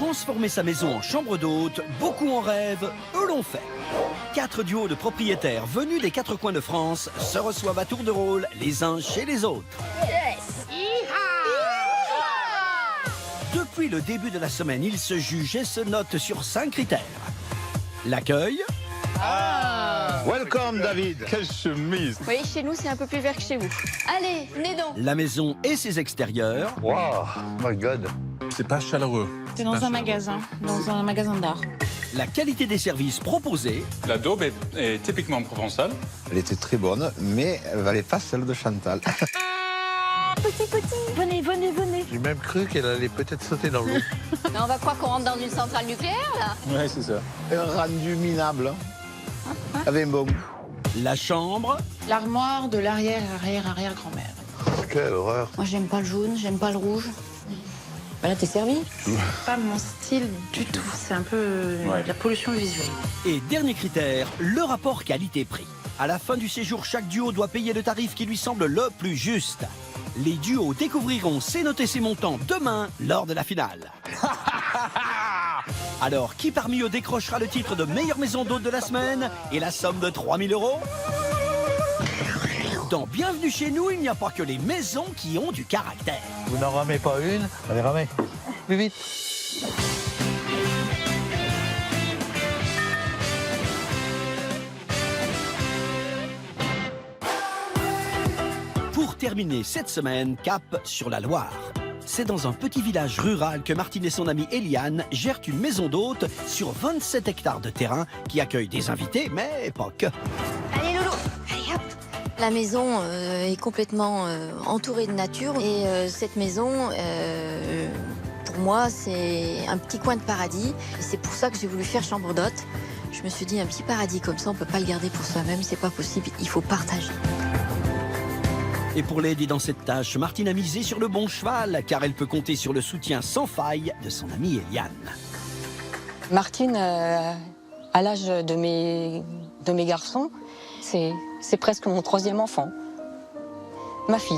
Transformer sa maison en chambre d'hôte, beaucoup en rêvent, eux l'ont fait. 4 duos de propriétaires venus des 4 coins de France se reçoivent à tour de rôle les uns chez les autres. Depuis le début de la semaine, ils se jugent et se notent sur 5 critères. L'accueil. Welcome David. Quelle chemise! Oui, chez nous, c'est un peu plus vert que chez vous. Allez, venez donc. La maison et ses extérieurs. Wow, my God. C'est pas chaleureux. C'est dans un magasin d'art. La qualité des services proposés. La daube est typiquement provençale. Elle était très bonne, mais elle valait pas celle de Chantal. Venez. J'ai même cru qu'elle allait peut-être sauter dans l'eau. Mais on va croire qu'on rentre dans une centrale nucléaire, là. Ouais, c'est ça. Un rendu minable. Avec un bon goût. La chambre. L'armoire de l'arrière-arrière-arrière-grand-mère. Quelle horreur. Moi, j'aime pas le jaune, j'aime pas le rouge. Bah là, t'es servi. Pas mon style du tout. C'est un peu de la pollution visuelle. Et dernier critère, le rapport qualité-prix. À la fin du séjour, chaque duo doit payer le tarif qui lui semble le plus juste. Les duos découvriront ces notes et ces montants demain lors de la finale. Alors, qui parmi eux décrochera le titre de meilleure maison d'hôte de la semaine et la somme de 3 000 €? Dans Bienvenue chez nous, il n'y a pas que les maisons qui ont du caractère. Vous n'en ramez pas une? Allez, ramez. Plus vite. Pour terminer cette semaine, cap sur la Loire. C'est dans un petit village rural que Martine et son amie Eliane gèrent une maison d'hôte sur 27 hectares de terrain qui accueille des invités, mais pas que. Allez, Lolo. Allez, hop. La maison est complètement entourée de nature. Et cette maison, pour moi, c'est un petit coin de paradis. Et c'est pour ça que j'ai voulu faire chambre d'hôte. Je me suis dit, un petit paradis comme ça, on peut pas le garder pour soi-même. C'est pas possible, il faut partager. Et pour l'aider dans cette tâche, Martine a misé sur le bon cheval, car elle peut compter sur le soutien sans faille de son amie Eliane. Martine, à l'âge de mes garçons, c'est presque mon 3e enfant. Ma fille.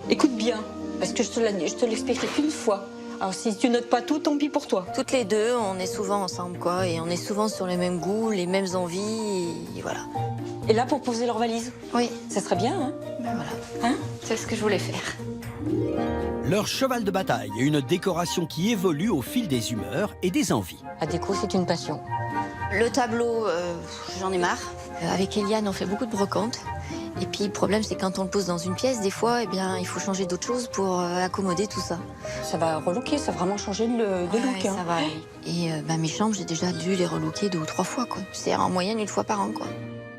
Écoute bien, parce que je te l'expliquerai qu'une fois. Alors si tu notes pas tout, tant pis pour toi. Toutes les deux, on est souvent ensemble, quoi. Et on est souvent sur les mêmes goûts, les mêmes envies, et voilà. Et là, pour poser leurs valises, Oui, ça serait bien, hein? ben voilà. Hein? C'est ce que je voulais faire. Leur cheval de bataille, une décoration qui évolue au fil des humeurs et des envies. La déco, c'est une passion. Le tableau, j'en ai marre. Avec Eliane, on fait beaucoup de brocantes. Et puis, le problème, c'est quand on le pose dans une pièce, des fois, eh bien, il faut changer d'autre chose pour accommoder tout ça. Ça va relooker, ça va vraiment changer de look. Ça va. Et mes chambres, j'ai déjà dû les relooker 2 ou 3 fois, quoi. C'est en moyenne 1 fois par an, quoi.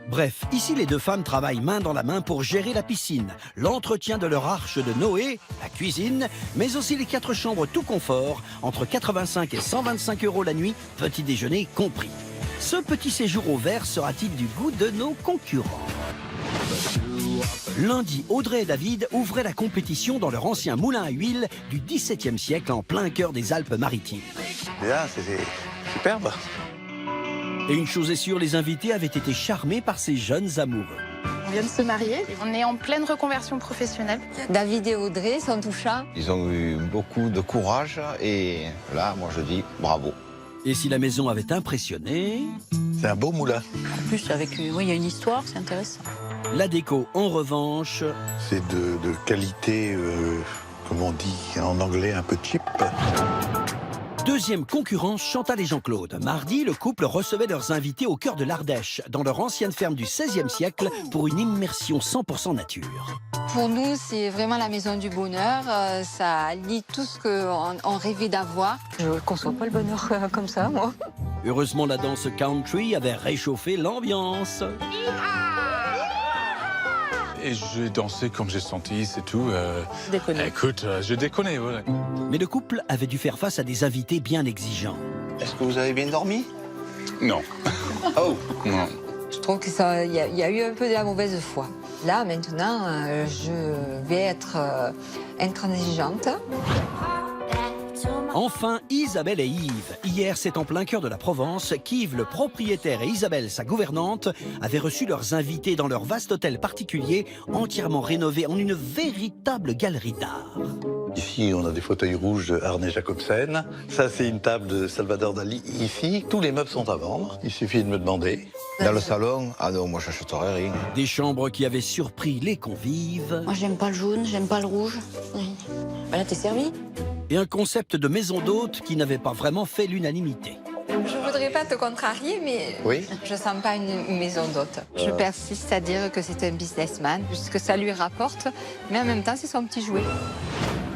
Bref, ici les deux femmes travaillent main dans la main pour gérer la piscine, l'entretien de leur arche de Noé, la cuisine, mais aussi les 4 chambres tout confort, entre 85 et 125 € la nuit, petit déjeuner compris. Ce petit séjour au vert sera-t-il du goût de nos concurrents? Lundi, Audrey et David ouvraient la compétition dans leur ancien moulin à huile du XVIIe siècle en plein cœur des Alpes-Maritimes. Bien, c'était superbe. Et une chose est sûre, les invités avaient été charmés par ces jeunes amoureux. On vient de se marier. On est en pleine reconversion professionnelle. David et Audrey sont touchants. Ils ont eu beaucoup de courage et là, moi je dis bravo. Et si la maison avait impressionné, C'est un beau moulin. En plus, il y a une histoire, c'est intéressant. la déco, en revanche, C'est de qualité, comme on dit en anglais, un peu cheap. deuxième concurrence, Chantal et Jean-Claude. Mardi, le couple recevait leurs invités au cœur de l'Ardèche, dans leur ancienne ferme du XVIe siècle, pour une immersion 100% nature. Pour nous, c'est vraiment la maison du bonheur. Ça lie tout ce qu'on rêvait d'avoir. Je ne conçois pas le bonheur comme ça, moi. Heureusement, la danse country avait réchauffé l'ambiance. Et j'ai dansé comme j'ai senti, c'est tout. Déconner. Écoute, je déconne, ouais. Mais le couple avait dû faire face à des invités bien exigeants. Est-ce que vous avez bien dormi? Non. Oh, Non. Je trouve qu'il y a eu un peu de la mauvaise foi. Là, maintenant, je vais être intransigeante. Enfin, Isabelle et Yves. Hier, c'est en plein cœur de la Provence qu'Yves, le propriétaire, et Isabelle, sa gouvernante, avaient reçu leurs invités dans leur vaste hôtel particulier, entièrement rénové en une véritable galerie d'art. Ici, on a des fauteuils rouges de Arne Jacobsen. Ça, c'est une table de Salvador Dali. Ici, tous les meubles sont à vendre. Il suffit de me demander. Dans le salon, ah non, moi j'achèterais rien. Des chambres qui avaient surpris les convives. Moi, j'aime pas le jaune, j'aime pas le rouge. Oui. Voilà, t'es servi. Et un concept de maison d'hôte qui n'avait pas vraiment fait l'unanimité. Je voudrais pas te contrarier, mais Oui. je sens pas une maison d'hôte. Je persiste à dire que c'est un businessman, puisque ça lui rapporte, mais en même temps, c'est son petit jouet.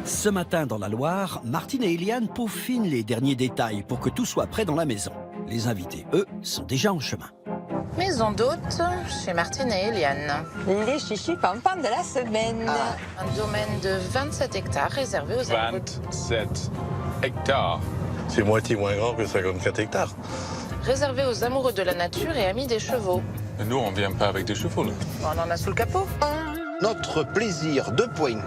Ce matin, dans la Loire, Martine et Eliane peaufinent les derniers détails pour que tout soit prêt dans la maison. Les invités, eux, sont déjà en chemin. Maison d'hôte chez Martine et Eliane. Les chichis pampans de la semaine. Un domaine de 27 hectares réservé aux amoureux. 27 hectares. C'est moitié moins grand que 54 hectares. Réservé aux amoureux de la nature et amis des chevaux. Mais nous, on vient pas avec des chevaux, là. On en a sous le capot. Notre plaisir, 2 points.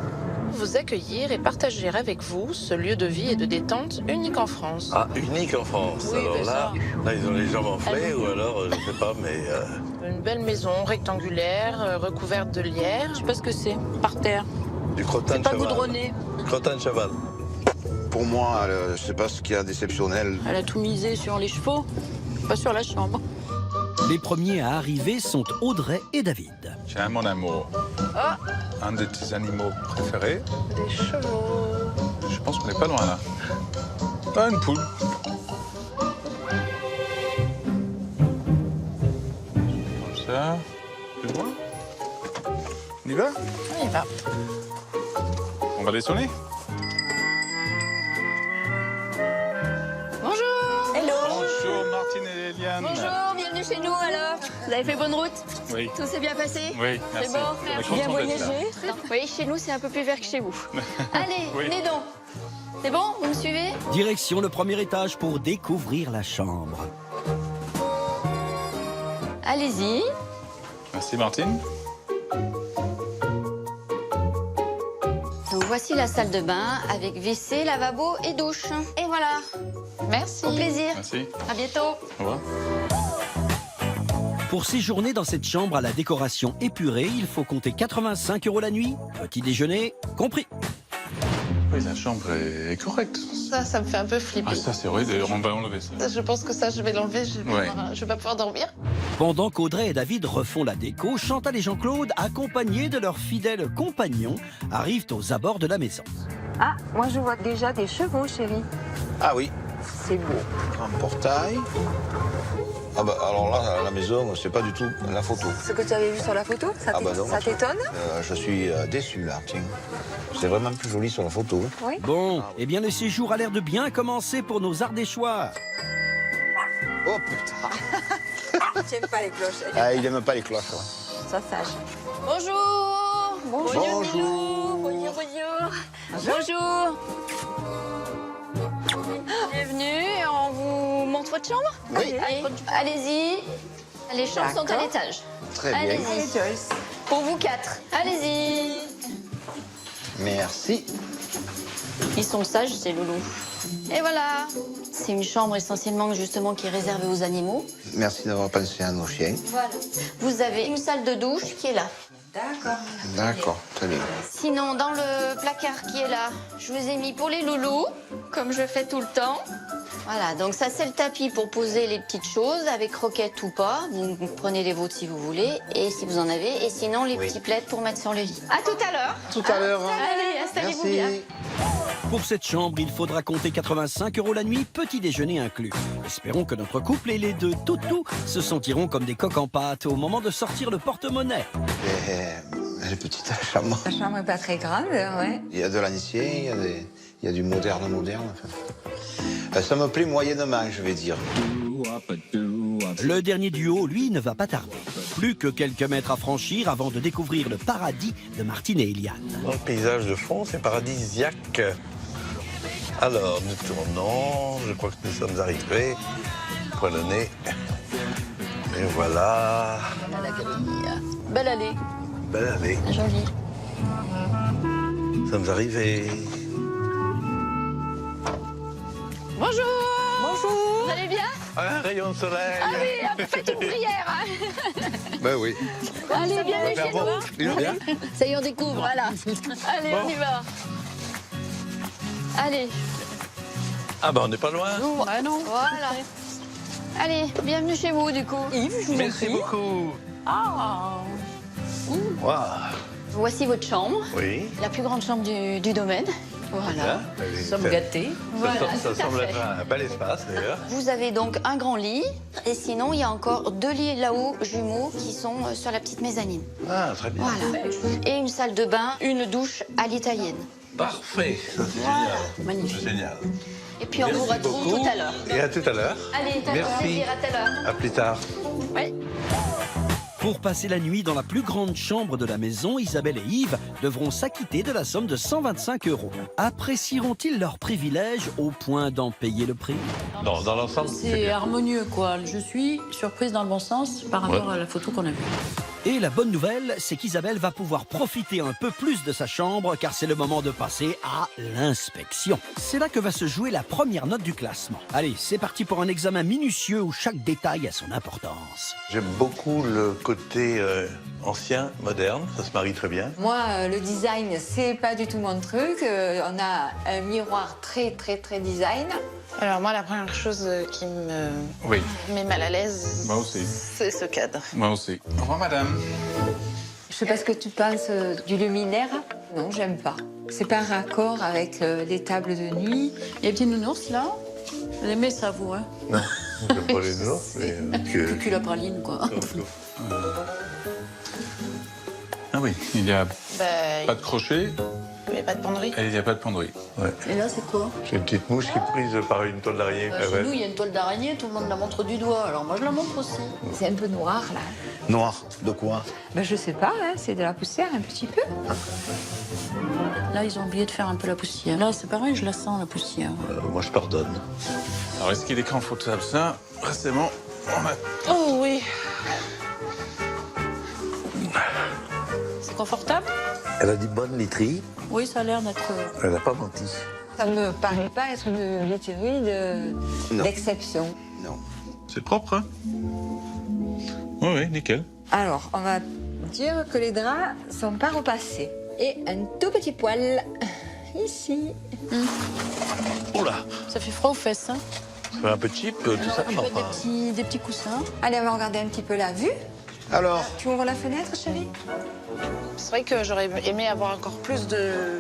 Vous accueillir et partager avec vous ce lieu de vie et de détente unique en France. Ah, unique en France. Oui, alors mais là, ils ont les jambes enflées, ou alors, je sais pas, mais... Une belle maison rectangulaire, recouverte de lierre. Je sais pas ce que c'est. Par terre. Du crottin de Pas cheval. goudronné. Crottin de cheval. Pour moi, je sais pas ce qu'il y a d'exceptionnel. Elle a tout misé sur les chevaux, pas sur la chambre. Les premiers à arriver sont Audrey et David. Tiens, mon amour. Un de tes animaux préférés. Des chevaux. Je pense qu'on n'est pas loin, là. Ah, une poule. Comme ça. Plus loin. On y va? On y va. On va les sonner? Bonjour. Hello. Bonjour, Martine et Eliane. Bonjour, bienvenue chez nous alors. Vous avez fait bonne route? Oui. Tout s'est bien passé? Oui, merci. C'est bon. On est Bien content d'être là. voyagé? Oui, chez nous c'est un peu plus vert que chez vous. Allez, Oui. venez donc. C'est bon, vous me suivez? Direction le premier étage pour découvrir la chambre. Allez-y. Merci, Martine. Donc voici la salle de bain avec WC, lavabo et douche. Et voilà. Merci. Au plaisir. Merci. À bientôt. Au revoir. Pour séjourner dans cette chambre à la décoration épurée, il faut compter 85 € la nuit. Petit déjeuner compris. Oui, la chambre est correcte. Ça me fait un peu flipper. Ah, ça, c'est vrai. D'ailleurs, on va enlever ça. Je pense que ça, je vais l'enlever. Je vais pas pouvoir dormir. Pendant qu'Audrey et David refont la déco, Chantal et Jean-Claude, accompagnés de leurs fidèles compagnons, arrivent aux abords de la maison. Ah, moi je vois déjà des chevaux, chérie. Ah oui, C'est beau. grand portail. Ah bah alors là, la maison, c'est pas du tout la photo. Ce que tu avais vu sur la photo, ça Ah bah non. t'étonne? Je suis déçu là, tiens. C'est vraiment plus joli sur la photo. Oui. Bon, eh bien le séjour a l'air de bien commencer pour nos Ardéchois. Oh putain. J'aime pas les cloches. Ah, il aime pas les cloches. Ouais. Sois sage. Bonjour. Bonjour. Milou. Bonjour. Bonjour. Bienvenue. On vous montre votre chambre? Oui. Allez-y. Les chambres sont à l'étage. Très bien. Allez-y. Joyce. Pour vous 4. Allez-y. Merci. Ils sont sages, ces loulous. Et voilà. C'est une chambre essentiellement justement qui est réservée aux animaux. Merci d'avoir pensé à nos chiens. Voilà. Vous avez une salle de douche qui est là. D'accord. D'accord, très bien. Sinon, dans le placard qui est là, je vous ai mis pour les loulous, comme je fais tout le temps. Voilà, donc ça c'est le tapis pour poser les petites choses, avec croquettes ou pas. Vous prenez les vôtres si vous voulez, et si vous en avez. Et sinon, les petits plaids pour mettre sur le lit. À tout à l'heure. Tout à l'heure. Allez, installez-vous bien. Merci. Pour cette chambre, il faudra compter 85 € la nuit, petit déjeuner inclus. Espérons que notre couple et les deux toutous se sentiront comme des coqs en pâte au moment de sortir le porte-monnaie. Elle est petite, la chambre. La chambre est pas très grande, ouais. Il y a de l'ancien, il y a du moderne. Enfin. Ça me plaît moyennement, je vais dire. Le dernier duo, lui, ne va pas tarder. Plus que quelques mètres à franchir avant de découvrir le paradis de Martine et Eliane. Dans le paysage de fond, c'est paradisiaque. Alors, nous tournons. Je crois que nous sommes arrivés. Point le nez. Et voilà. Belle allée. Belle allée. Jolie. Nous sommes arrivés. Bonjour. Bonjour. Vous allez bien? Un rayon de soleil. Ah oui, faites une prière. Hein. Ben oui. Allez, bienvenue chez nous. Bien. Ça y est, on découvre. Voilà. Allez, on y va. Allez, Ah bah on n'est pas loin. Ah non. voilà. Allez, bienvenue chez vous du coup. Yves, je vous en Merci prie. beaucoup. Ah. Waouh. Voici votre chambre, Oui. la plus grande chambre du domaine. Voilà. Nous sommes gâtés. Voilà, Ça tout à semble fait. être un bel espace d'ailleurs. Vous avez donc un grand lit, et sinon il y a encore 2 lits là-haut jumeaux qui sont sur la petite mezzanine. Ah, très bien. Voilà. Et une salle de bain, une douche à l'italienne. Parfait. Ça, c'est génial. Magnifique. C'est génial. Et puis on vous Merci retrouve beaucoup. tout à l'heure. Et à tout à l'heure. Allez, Merci. avec plaisir, à tout à l'heure. À plus tard. Pour passer la nuit dans la plus grande chambre de la maison, Isabelle et Yves devront s'acquitter de la somme de 125 €. Apprécieront-ils leur privilège au point d'en payer le prix? Non, dans l'ensemble, c'est C'est bien. harmonieux, quoi. Je suis surprise dans le bon sens par rapport à la photo qu'on a vue. Et la bonne nouvelle, c'est qu'Isabelle va pouvoir profiter un peu plus de sa chambre car c'est le moment de passer à l'inspection. C'est là que va se jouer la première note du classement. Allez, c'est parti pour un examen minutieux où chaque détail a son importance. J'aime beaucoup le côté ancien, moderne. Ça se marie très bien. Moi, le design, c'est pas du tout mon truc. On a un miroir très, très, très design. Alors moi, la première chose qui me Oui, met mal à l'aise, moi aussi. c'est ce cadre. Moi aussi. Au revoir, madame. Je sais pas ce que tu penses du luminaire. Non, j'aime pas. C'est pas raccord avec les tables de nuit. Il y a des petits nounours, là. Vous aimez ça, vous, hein? Non, je n'aime pas les noms, mais... Cucul la praline, quoi. Ah oui, il n'y a Bah, pas de crochet il n'y a pas de penderie. et il n'y a pas de penderie. Et là, c'est quoi? J'ai une petite mouche qui est prise par une toile d'araignée. Chez nous, il y a une toile d'araignée, tout le monde la montre du doigt. Alors moi, je la montre aussi. C'est un peu noir, là. Noir, de quoi? Ben, je sais pas, hein, c'est de la poussière un petit peu. Là, ils ont oublié de faire un peu la poussière. Là, c'est pareil, je la sens, la poussière. Moi, je pardonne. Alors, est-ce qu'il est confortable, ça? Récemment, on a... Oh oui. C'est confortable? Elle a dit bonne literie. Oui, ça a l'air d'être... Elle n'a pas menti. Ça me paraît pas être une literie Non. d'exception. Non. C'est propre, hein? Oui, oui, nickel. Alors, on va dire que les draps sont pas repassés. Et un tout petit poil ici. Oula, Ça fait froid aux fesses, hein? ça fait un peu cheap, tout ça. On peut Non, mettre pas... des petits coussins. Allez, on va regarder un petit peu la vue. Alors, Tu ouvres la fenêtre, chérie? C'est vrai que j'aurais aimé avoir encore plus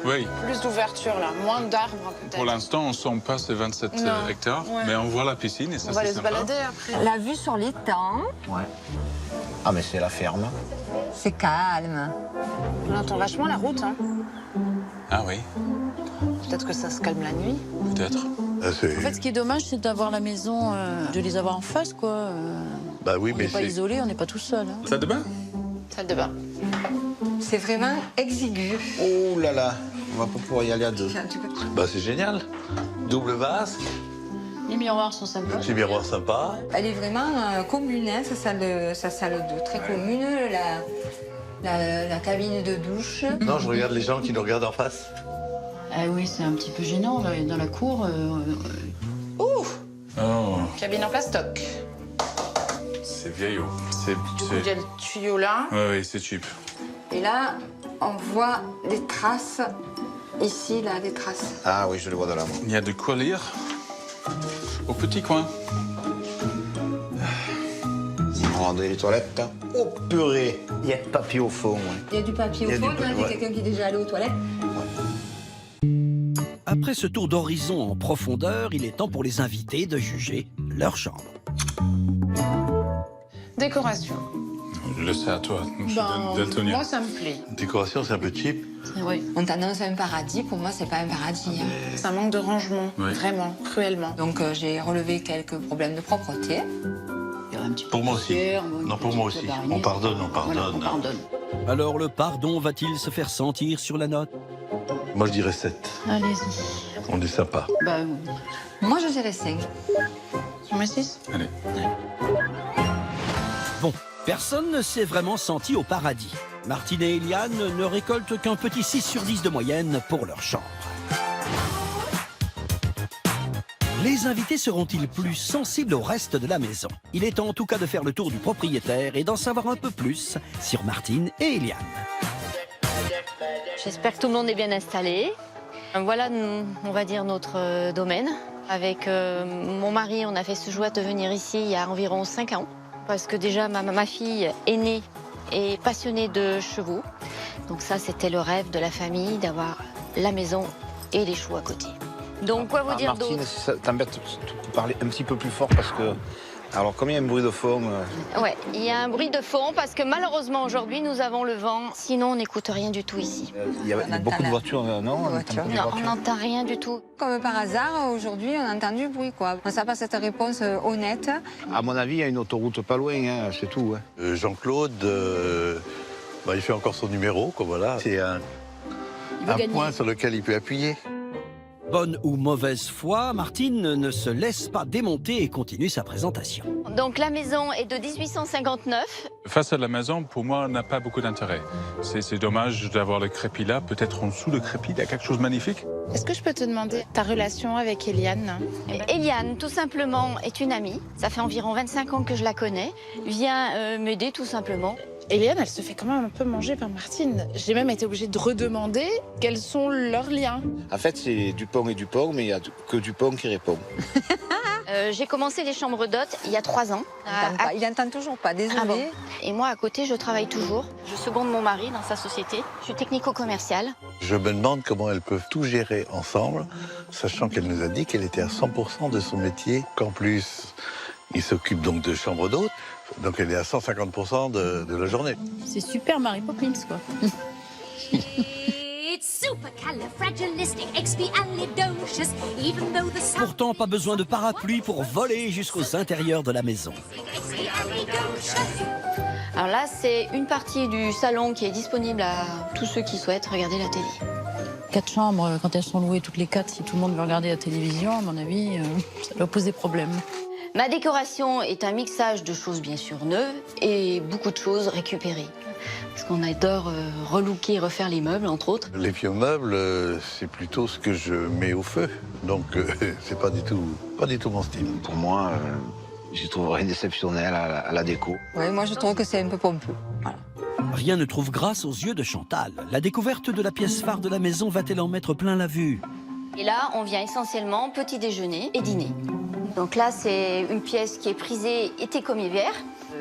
Oui. d'ouverture là, moins d'arbres peut-être. Pour l'instant, on ne sent pas ces 27 Non. hectares, Ouais. mais on voit la piscine et ça, On va c'est aller se sympa. balader après. La vue sur l'étang, ah mais c'est la ferme. c'est calme. On entend vachement la route, hein. Ah oui, Peut-être que ça se calme la nuit. peut-être. Ah, c'est- En fait, ce qui est dommage, c'est d'avoir la maison, de les avoir en face, quoi. Bah oui, On mais n'est pas c'est... isolé, on n'est pas tout seul. Hein. Salle de bain? Salle de bain. C'est vraiment exigu. Oh là là, on va pas pouvoir y aller à deux. Bah c'est génial. Double vase, Les miroirs sont sympas. petit miroir sympa. Elle est vraiment commune, hein, sa salle de très commune, la cabine de douche. Non, je regarde les gens qui nous regardent en face. Ah oui, c'est un petit peu gênant, là, dans la cour. Oh, Cabine en plastoc. c'est vieillot. C'est... Du coup, il y a le tuyau là. Oui, oui, c'est cheap. Et là, on voit des traces. Ici, là, des traces. Ah oui, je le vois de là, moi. Il y a de quoi lire au petit coin. On rentre les toilettes. Oh purée, il y a de papier au fond. Il y a du papier au Il y a fond, du- hein, il y a ouais. quelqu'un qui est déjà allé aux toilettes. Après ce tour d'horizon en profondeur, il est temps pour les invités de juger leur chambre. Décoration. Je laisse ça à toi. Je suis Ben, daltonien. moi, ça me plaît. Décoration, c'est un peu cheap. Oui. On t'annonce un paradis, pour moi, c'est pas un paradis. hein. Ça manque de rangement, Oui. vraiment, cruellement. Donc, j'ai relevé quelques problèmes de propreté. Il y a un petit peu Pour moi de aussi. poussière, une Non, pour petite moi toile aussi. d'araignée. On pardonne, on Voilà, pardonne. on pardonne. Alors le pardon va-t-il se faire sentir sur la note? Moi, je dirais 7. Allez-y. On est sympa. Bah, oui. Moi, je dirais 5. Tu mets 6? Allez. Bon, personne ne s'est vraiment senti au paradis. Martine et Eliane ne récoltent qu'un petit 6 sur 10 de moyenne pour leur chambre. Les invités seront-ils plus sensibles au reste de la maison? Il est temps en tout cas de faire le tour du propriétaire et d'en savoir un peu plus sur Martine et Eliane. J'espère que tout le monde est bien installé. Voilà, on va dire, notre domaine. Avec mon mari, on a fait ce choix de venir ici il y a environ 5 ans. Parce que déjà, ma fille aînée est passionnée de chevaux. Donc ça, c'était le rêve de la famille, d'avoir la maison et les chevaux à côté. Donc, quoi vous dire Martine, d'autre? si ça t'embête, tu peux parler un petit peu plus fort parce que... Alors, comme il y a un bruit de fond... Ouais, il y a un bruit de fond parce que malheureusement, aujourd'hui, nous avons le vent. Sinon, on n'écoute rien du tout ici. Il y a beaucoup de voitures, non? Non, on n'entend rien du tout. Comme par hasard, aujourd'hui, on entend du bruit, quoi. On n'a pas cette réponse honnête. À mon avis, il y a une autoroute pas loin, hein, c'est tout. Hein. Jean-Claude, il fait encore son numéro, quoi, voilà. C'est un point sur lequel il peut appuyer. Bonne ou mauvaise foi, Martine ne se laisse pas démonter et continue sa présentation. Donc la maison est de 1859. Face à la maison, pour moi, n'a pas beaucoup d'intérêt. C'est dommage d'avoir le crépi là. Peut-être en dessous le crépi, il y a quelque chose de magnifique. Est-ce que je peux te demander ta relation avec Eliane? Eliane, tout simplement, est une amie. Ça fait environ 25 ans que je la connais. Vient m'aider, tout simplement. Eliane, elle se fait quand même un peu manger par Martine. J'ai même été obligée de redemander quels sont leurs liens. En fait, c'est Dupont et Dupont, mais il n'y a que Dupont qui répond. J'ai commencé les chambres d'hôtes il y a 3 ans. Il n'entend toujours pas, désolé. Ah bon. Et moi, à côté, je travaille toujours. Je seconde mon mari dans sa société. Je suis technico-commerciale. Je me demande comment elles peuvent tout gérer ensemble, sachant qu'elle nous a dit qu'elle était à 100% de son métier, qu'en plus, il s'occupe donc de chambre d'hôtes, donc elle est à 150% de la journée. C'est super Mary Poppins, quoi. Pourtant, pas besoin de parapluie pour voler jusqu'aux intérieurs de la maison. Alors là, c'est une partie du salon qui est disponible à tous ceux qui souhaitent regarder la télé. 4 chambres, quand elles sont louées toutes les 4, si tout le monde veut regarder la télévision, à mon avis, ça doit poser problème. Ma décoration est un mixage de choses bien sûr neuves et beaucoup de choses récupérées. Parce qu'on adore relooker et refaire les meubles, entre autres. Les vieux meubles, c'est plutôt ce que je mets au feu, donc c'est pas du tout mon style. Pour moi, j'y trouve rien d'exceptionnel à la déco. Oui, moi je trouve que c'est un peu pompeux. Voilà. Rien ne trouve grâce aux yeux de Chantal. La découverte de la pièce phare de la maison va-t-elle en mettre plein la vue? Et là, on vient essentiellement petit déjeuner et dîner. Donc là, c'est une pièce qui est prisée été comme hiver.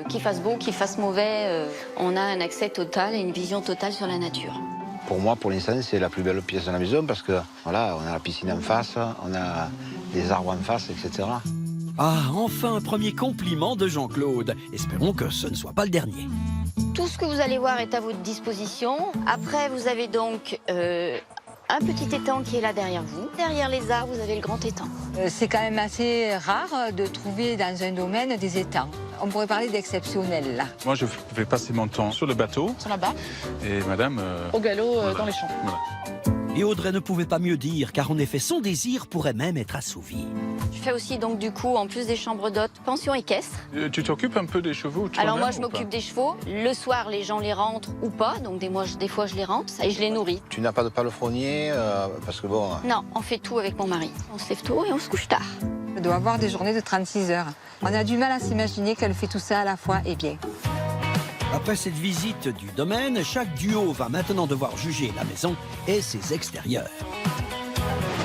Qu'il fasse beau, qu'il fasse mauvais, on a un accès total et une vision totale sur la nature. Pour moi, pour l'instant, c'est la plus belle pièce de la maison parce que voilà, on a la piscine en face, on a des arbres en face, etc. Ah, enfin un premier compliment de Jean-Claude. Espérons que ce ne soit pas le dernier. Tout ce que vous allez voir est à votre disposition. Après, vous avez donc un petit étang qui est là derrière vous. Derrière les arbres, vous avez le grand étang. C'est quand même assez rare de trouver dans un domaine des étangs. On pourrait parler d'exceptionnel, là. Moi, je vais passer mon temps sur le bateau. Sur là-bas. Et madame... Au galop, voilà. dans les champs. Voilà. Et Audrey ne pouvait pas mieux dire, car en effet, son désir pourrait même être assouvi. Je fais aussi donc du coup, en plus des chambres d'hôtes, pension équestre. Tu t'occupes un peu des chevaux toi-même? Alors moi, je ou m'occupe pas des chevaux. Le soir, les gens les rentrent ou pas. Donc des fois, je les rentre et je les nourris. Tu n'as pas de palefrenier parce que bon... Non, on fait tout avec mon mari. On se lève tôt et on se couche tard. Elle doit avoir des journées de 36 heures. On a du mal à s'imaginer qu'elle fait tout ça à la fois et bien. Après cette visite du domaine, chaque duo va maintenant devoir juger la maison et ses extérieurs.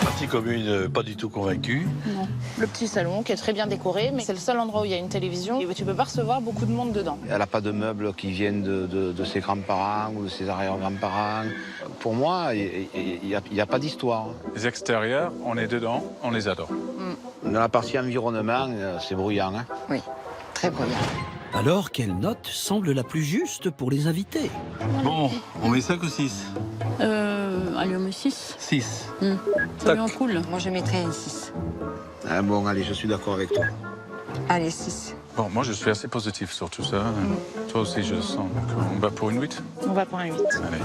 Partie commune, pas du tout convaincue. Non. Le petit salon qui est très bien décoré, mais c'est le seul endroit où il y a une télévision et tu peux pas recevoir beaucoup de monde dedans. Elle n'a pas de meubles qui viennent de ses grands-parents ou de ses arrière-grands-parents. Pour moi, il n'y a pas d'histoire. Les extérieurs, on est dedans, on les adore. Dans la partie environnement, c'est bruyant. Hein. Oui, très bruyant. Alors, quelle note semble la plus juste pour les invités? Bon, on met 5 ou 6? Allez, on met 6. 6. Ça lui en cool. Moi, je mettrais un 6. Ah bon, allez, je suis d'accord avec toi. Allez, 6. Bon, moi, je suis assez positif sur tout ça. Toi aussi, je le sens. Donc, on va pour une 8? On va pour un 8. Allez.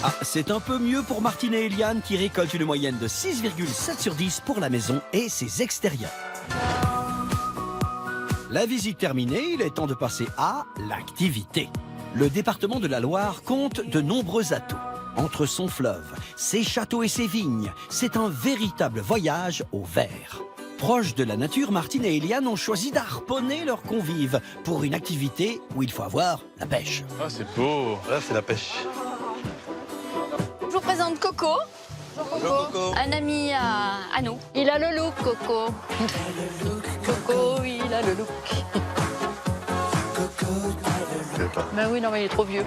Ah, c'est un peu mieux pour Martine et Eliane qui récoltent une moyenne de 6,7 sur 10 pour la maison et ses extérieurs. La visite terminée, il est temps de passer à l'activité. Le département de la Loire compte de nombreux atouts. Entre son fleuve, ses châteaux et ses vignes, c'est un véritable voyage au vert. Proches de la nature, Martine et Eliane ont choisi d'harponner leurs convives pour une activité où il faut avoir la pêche. Ah, c'est beau. Là, c'est la pêche. Je vous présente Coco. Un ami à nous. Il a le look, Coco. Coco, il a le look. Je sais pas. Ben oui, non, mais il est trop vieux.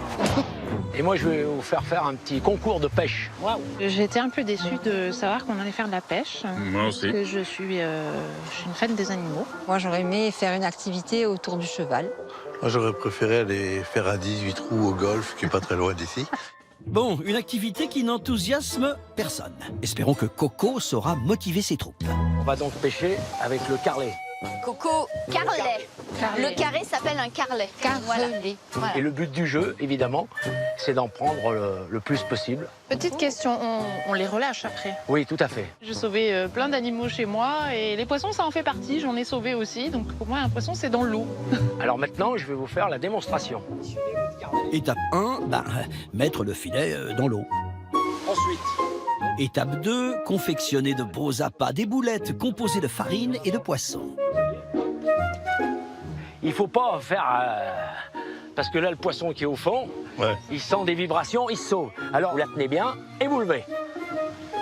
Et moi, je vais vous faire un petit concours de pêche. Waouh. J'étais un peu déçue de savoir qu'on allait faire de la pêche. Moi aussi. Que je suis une fan des animaux. Moi, j'aurais aimé faire une activité autour du cheval. Moi, j'aurais préféré aller faire un 18 trous au golf, qui est pas très loin d'ici. Bon, une activité qui n'enthousiasme personne. Espérons que Coco saura motiver ses troupes. On va donc pêcher avec le carlet. Coco, carlet. Le carré s'appelle un carlet. Carrelé. Et le but du jeu, évidemment, c'est d'en prendre le plus possible. Petite question, on les relâche après. Oui, tout à fait. J'ai sauvé plein d'animaux chez moi et les poissons, ça en fait partie. J'en ai sauvé aussi. Donc pour moi, un poisson, c'est dans l'eau. Alors maintenant, je vais vous faire la démonstration. Étape 1, mettre le filet dans l'eau. Ensuite, Étape 2, confectionner de beaux appâts, des boulettes composées de farine et de poisson. il faut pas faire... parce que là, le poisson qui est au fond, Ouais. il sent des vibrations, il se sauve. Alors, vous la tenez bien et vous levez.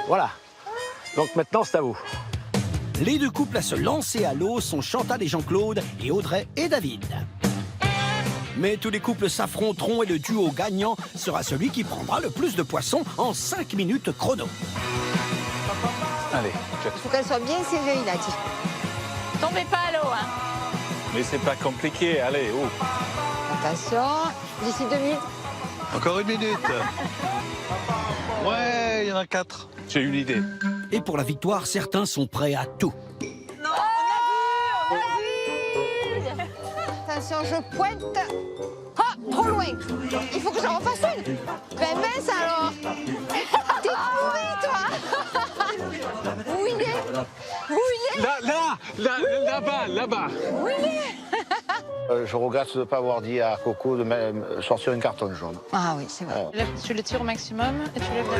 Voilà. Donc maintenant, c'est à vous. Les deux couples à se lancer à l'eau sont Chantal et Jean-Claude et Audrey et David. Mais tous les couples s'affronteront et le duo gagnant sera celui qui prendra le plus de poissons en 5 minutes chrono. Allez, Il faut qu'elle soit bien serrée, il a dit. Tombez pas à l'eau, hein. mais c'est pas compliqué, allez, oh. Attention, d'ici 2 minutes. Encore 1 minute. Ouais, il y en a 4. J'ai une idée. Et pour la victoire, certains sont prêts à tout. Attention, je pointe. Ah, trop loin. Il faut que j'en refasse une. Ben mince alors. T'es pourri, toi. Où il est? Où il est? Là-bas. Où il est? Je regrette de ne pas avoir dit à Coco de sortir une cartonne jaune. Ah oui, c'est vrai. Tu le tires au maximum et tu lèves la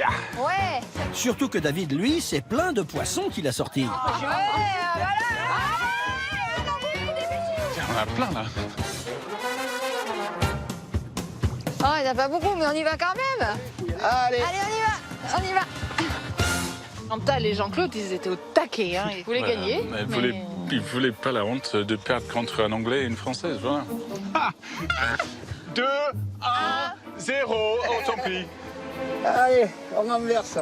pousse. Ouais. Surtout que David, lui, c'est plein de poissons qu'il a sortis. Tiens, on a plein là. Oh, il n'y en a pas beaucoup, mais on y va quand même. Allez, Allez, on y va. On y va. Chantal et Jean-Claude, ils étaient au taquet. Hein. Ils voulaient gagner. Il voulait pas la honte de perdre contre un Anglais et une Française, voilà. 2, 1, 0, oh tant pis. allez, on inverse.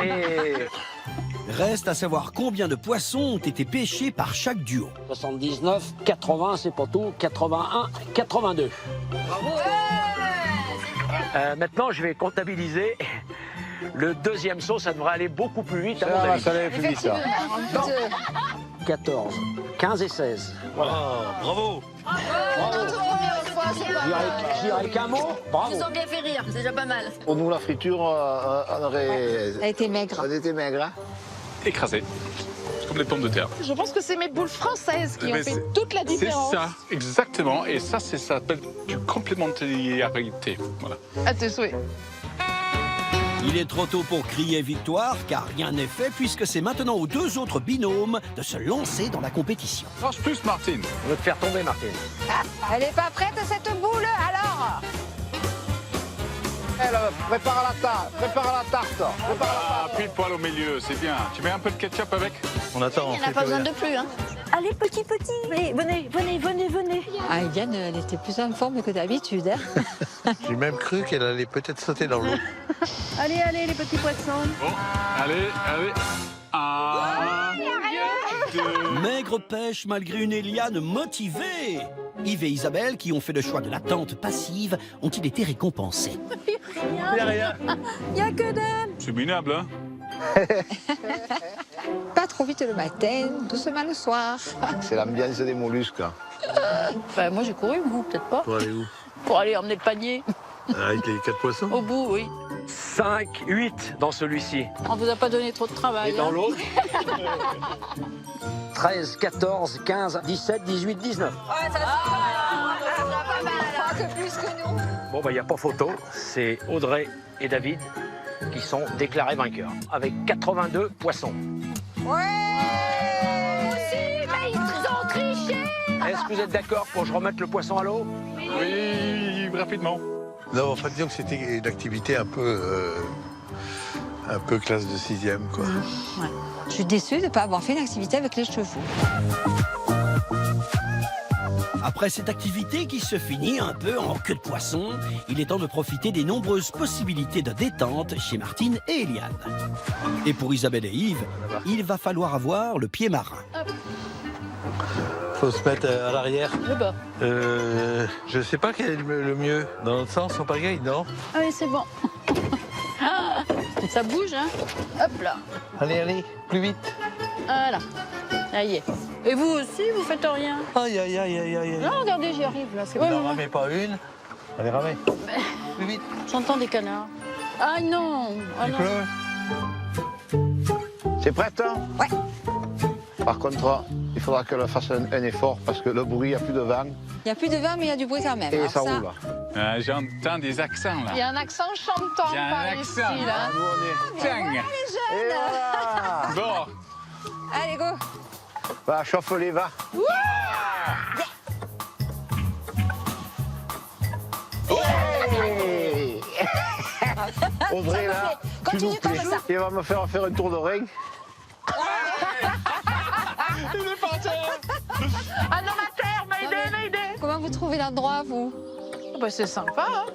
Et Reste à savoir combien de poissons ont été pêchés par chaque duo. 79, 80, c'est pas tout, 81, 82. Maintenant, je vais comptabiliser. Le deuxième saut, ça devrait aller beaucoup plus vite, à mon avis. Ça allait plus vite, ça. 14, 15 et 16. Voilà. Bravo. Je dirais qu'un mot, bravo. Ils ont bien fait rire, c'est déjà pas mal. Pour nous, la friture, on aurait... Elle était maigre. On était maigre, hein. Écrasé. C'est comme les pommes de terre. Je pense que c'est mes boules françaises qui ont Mais fait c'est- toute la C'est différence. ça, exactement. Et ça, ça s'appelle du complémentarité. Voilà. À tes souhaits. Il est trop tôt pour crier victoire, car rien n'est fait, puisque c'est maintenant aux deux autres binômes de se lancer dans la compétition. Marche plus, Martine. On va te faire tomber, Martine. Elle est pas prête, cette boule, alors? Prépare la tarte, prépare la tarte. Ah, pile poil au milieu, c'est bien. Tu mets un peu de ketchup avec? On attend. Il n'y en a pas besoin de plus, hein. Allez, petit. Venez. Ah, Eliane, elle était plus en forme que d'habitude. Hein. J'ai même cru qu'elle allait peut-être sauter dans l'eau. Allez, les petits poissons. Bon, allez. 1, 2... Maigre pêche malgré une Eliane motivée. Yves et Isabelle, qui ont fait le choix de l'attente passive, ont-ils été récompensés? Y a que dalle. C'est minable, hein? Pas trop vite le matin, doucement le soir. C'est l'ambiance des mollusques. Bah, moi, j'ai couru, vous, peut-être pas. Pour aller où? Pour aller emmener le panier. Avec les 4 poissons? Au bout, oui. 5, 8 dans celui-ci. On vous a pas donné trop de travail. Et dans hein. l'autre 13, 14, 15, 17, 18, 19. Pas que plus que nous. Bon, bah, il n'y a pas photo. C'est Audrey et David qui sont déclarés vainqueurs, avec 82 poissons. Ouais. Ils ont triché. Est-ce que vous êtes d'accord pour que je remette le poisson à l'eau? Oui, rapidement. Non, enfin, disons que c'était une activité un peu Un peu classe de 6e, quoi. Ouais. Je suis déçue de ne pas avoir fait une activité avec les chevaux. Après cette activité qui se finit un peu en queue de poisson, il est temps de profiter des nombreuses possibilités de détente chez Martine et Eliane. Et pour Isabelle et Yves, il va falloir avoir le pied marin. Faut se mettre à l'arrière. Le bas. Je sais pas quel est le mieux. Dans l'autre sens, on pagaille, non? Ah oui, c'est bon. Ah, ça bouge, hein. Hop là. Allez, plus vite. Voilà. Ça y est. Et vous aussi, vous faites rien? Aïe, aïe, aïe, aïe, aïe. Non, regardez, j'y arrive là. Vous n'en ramez pas une. Allez, ramez. Plus vite. J'entends des canards. Ah non. Ah non. C'est prête, hein? Ouais. Par contre, il faudra qu'elle fasse un effort parce que le bruit, il n'y a plus de vent. Il n'y a plus de vent, mais il y a du bruit quand même. Et Alors ça roule. J'entends des accents là. Il y a un accent chantant Il y a un par accent. ici, là. Tiens. Et voilà. Bon. Allez, go. Va, chauffe-les, va. Ouais. Audrey, là, Continue s'il vous plaît, comme ça. il va me faire un tour de ring. Il est parti. Un homme à terre, m'aider. Comment vous trouvez l'endroit, vous? Bah, c'est sympa, hein.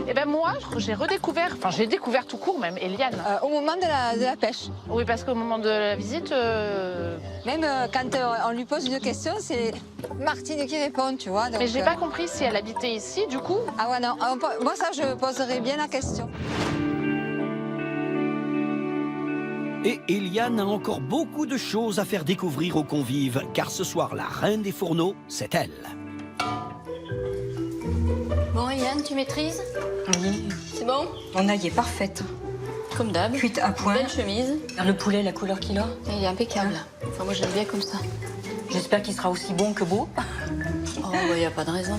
Et ben moi, j'ai redécouvert, enfin j'ai découvert tout court même Eliane. Au moment de la pêche. Oui, parce qu'au moment de la visite, Même quand on lui pose une question, c'est Martine qui répond, tu vois. Donc, mais j'ai pas compris si elle habitait ici, du coup. Ah ouais, non. Moi, ça, je poserais bien la question. Et Eliane a encore beaucoup de choses à faire découvrir aux convives, car ce soir, la reine des fourneaux, c'est elle. Bon, Eliane, tu maîtrises? Oui, C'est bon? mon ail est parfaite. Comme d'hab. Cuite à point. Belle chemise. Le poulet, la couleur qu'il a. Il est impeccable. Enfin, moi, j'aime bien comme ça. J'espère qu'il sera aussi bon que beau. Oh, bah, y a pas de raison.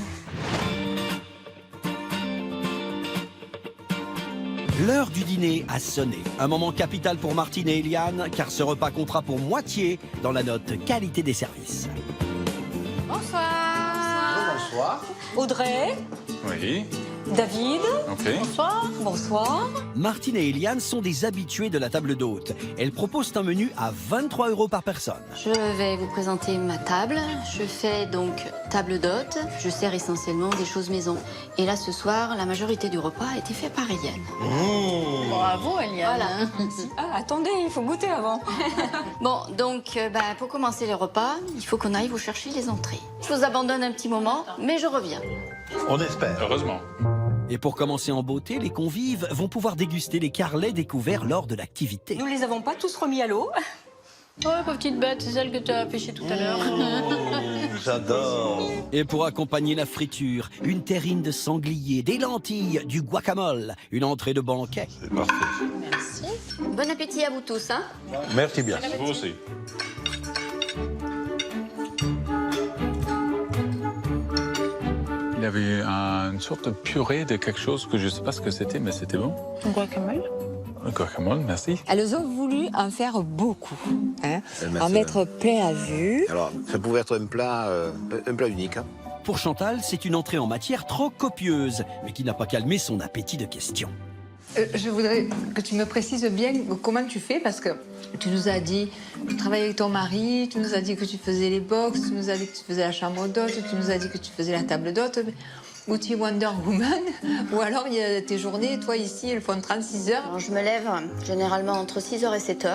L'heure du dîner a sonné. Un moment capital pour Martine et Eliane, car ce repas comptera pour moitié dans la note qualité des services. Bonsoir. Audrey, Oui. David, Ok. bonsoir. Bonsoir. Martine et Eliane sont des habitués de la table d'hôte. Elles proposent un menu à 23 € par personne. Je vais vous présenter ma table. Je fais donc table d'hôte. Je sers essentiellement des choses maison. Et là, ce soir, la majorité du repas a été fait par Eliane. Bravo, Eliane. Voilà. Ah, attendez, il faut goûter avant. Bon, donc, pour commencer les repas, il faut qu'on aille vous chercher les entrées. Je vous abandonne un petit moment, mais je reviens. On espère. Heureusement. Et pour commencer en beauté, les convives vont pouvoir déguster les carlets découverts lors de l'activité. Nous les avons pas tous remis à l'eau. Ouais, petite bête, c'est celle que tu as pêchée tout à l'heure. J'adore. Et pour accompagner la friture, une terrine de sanglier, des lentilles, du guacamole, une entrée de banquet. C'est parfait. Merci. Bon appétit à vous tous, hein. Merci bien. Vous aussi. Il y avait une sorte de purée de quelque chose que je ne sais pas ce que c'était, mais c'était bon. Guacamole. Un guacamole, merci. Elles ont voulu en faire beaucoup, hein, en merci. mettre plein à vue. Alors, ça pouvait être un plat unique. Hein. Pour Chantal, c'est une entrée en matière trop copieuse, mais qui n'a pas calmé son appétit de questions. Je voudrais que tu me précises bien comment tu fais, parce que tu nous as dit que tu travaillais avec ton mari, tu nous as dit que tu faisais les box, tu nous as dit que tu faisais la chambre d'hôte, tu nous as dit que tu faisais la table d'hôte. Ou tu es Wonder Woman, ou alors il y a tes journées, toi ici, elles font 36 heures. Alors, je me lève généralement entre 6h et 7h.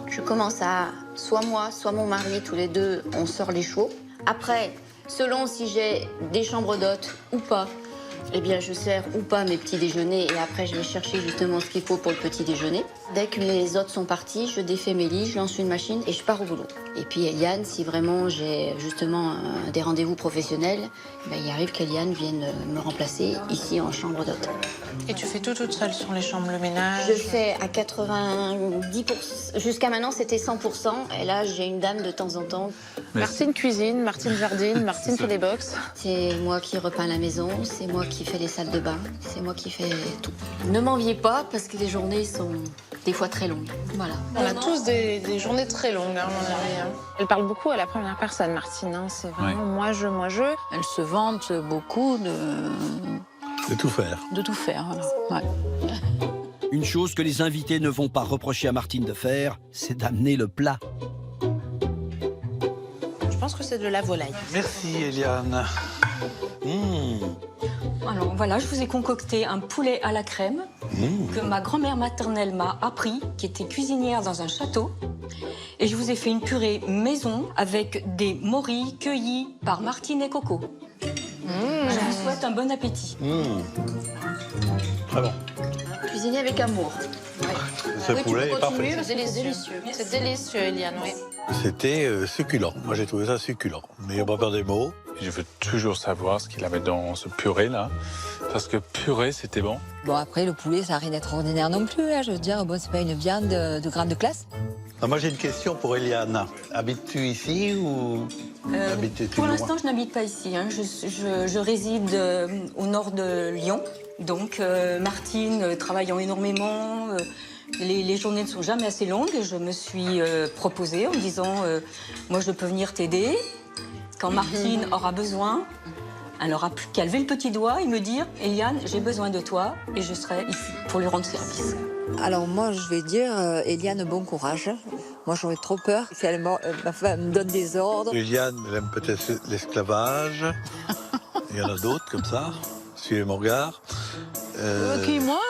Je commence à, soit moi, soit mon mari, tous les deux, on sort les chevaux. Après, selon si j'ai des chambres d'hôtes ou pas, eh bien, je sers ou pas mes petits déjeuners et après, je vais chercher justement ce qu'il faut pour le petit déjeuner. Dès que mes hôtes sont partis, je défais mes lits, je lance une machine et je pars au boulot. Et puis, Eliane, si vraiment j'ai justement des rendez-vous professionnels, ben, il arrive qu'Eliane vienne me remplacer ici en chambre d'hôte. Et tu fais tout toute seule sur les chambres, le ménage? Je fais à 90%. Jusqu'à maintenant, c'était 100%. Et là, j'ai une dame de temps en temps. Martine cuisine, Martine jardine, Martine fait des box. C'est moi qui repeins la maison, c'est moi qui fais les salles de bain, c'est moi qui fais tout. Ne m'enviez pas parce que les journées sont des fois très longues. Voilà. On a tous des journées très longues, hein, mon avis. Hein. Elle parle beaucoup à la première personne, Martine. Hein. C'est vraiment moi, je, moi, je. Elle se vante beaucoup De tout faire. de tout faire. Voilà. Ouais. Une chose que les invités ne vont pas reprocher à Martine de faire, c'est d'amener le plat. Je pense que c'est de la volaille. Merci, Eliane. Alors voilà, je vous ai concocté un poulet à la crème que ma grand-mère maternelle m'a appris, qui était cuisinière dans un château. Et je vous ai fait une purée maison avec des morilles cueillies par Martine et Coco. Je vous souhaite un bon appétit. Très bon. Cuisiner avec amour. Ce poulet est parfait. C'est délicieux. C'est délicieux, Eliane, oui. C'était succulent. Moi, j'ai trouvé ça succulent. Mais il n'y a pas peur des mots. Je veux toujours savoir ce qu'il avait dans ce purée-là. Parce que purée, c'était bon. Bon, après, le poulet, ça n'a rien d'extraordinaire non plus. Hein. Je veux dire, bon, c'est pas une viande de grande classe. Ah, moi, j'ai une question pour Eliane. Habites-tu ici ou habites-tu Pour loin? l'instant, je n'habite pas ici. Hein. Je réside au nord de Lyon. Donc, Martine travaillant énormément, les journées ne sont jamais assez longues. Et je me suis proposée en me disant, moi, je peux venir t'aider. Quand Martine aura besoin, elle n'aura plus qu'à lever le petit doigt et me dire, Eliane, j'ai besoin de toi et je serai ici pour lui rendre service. Alors moi, je vais dire, Eliane, bon courage. Moi, j'aurais trop peur si ma femme me donne des ordres. Eliane, elle aime peut-être l'esclavage. Il y en a d'autres comme ça. Suivez mon regard. Qui, moi?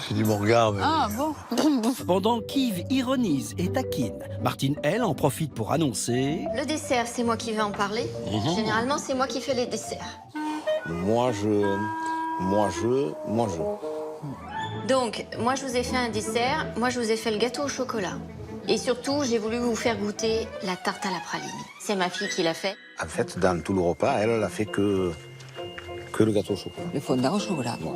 J'ai dit mon regard, mais... Ah bon. Pendant qu'Yves ironise et taquine, Martine, elle, en profite pour annoncer... Le dessert, c'est moi qui vais en parler. Généralement, c'est moi qui fais les desserts. Moi, je... Donc, moi, je vous ai fait un dessert. Moi, je vous ai fait le gâteau au chocolat. Et surtout, j'ai voulu vous faire goûter la tarte à la praline. C'est ma fille qui l'a fait. En fait, dans tout le repas, elle a fait que le gâteau au chocolat. Le fondant au chocolat, moi.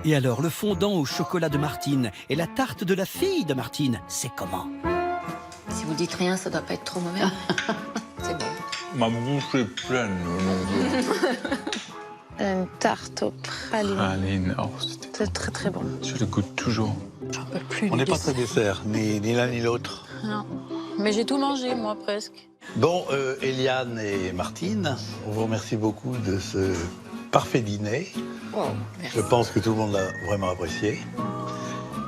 Et alors, le fondant au chocolat de Martine et la tarte de la fille de Martine, c'est comment? Si vous dites rien, ça doit pas être trop mauvais. C'est bon. Ma bouche est pleine. Une tarte aux pralines. Praline, oh, c'était C'est très très bon. Je le goûte toujours. J'en peux plus. On du n'est pas dessert. très dessert, ni l'un ni l'autre. Non. Mais j'ai tout mangé, moi, presque. Bon, Eliane et Martine, on vous remercie beaucoup de ce parfait dîner. Je pense que tout le monde l'a vraiment apprécié.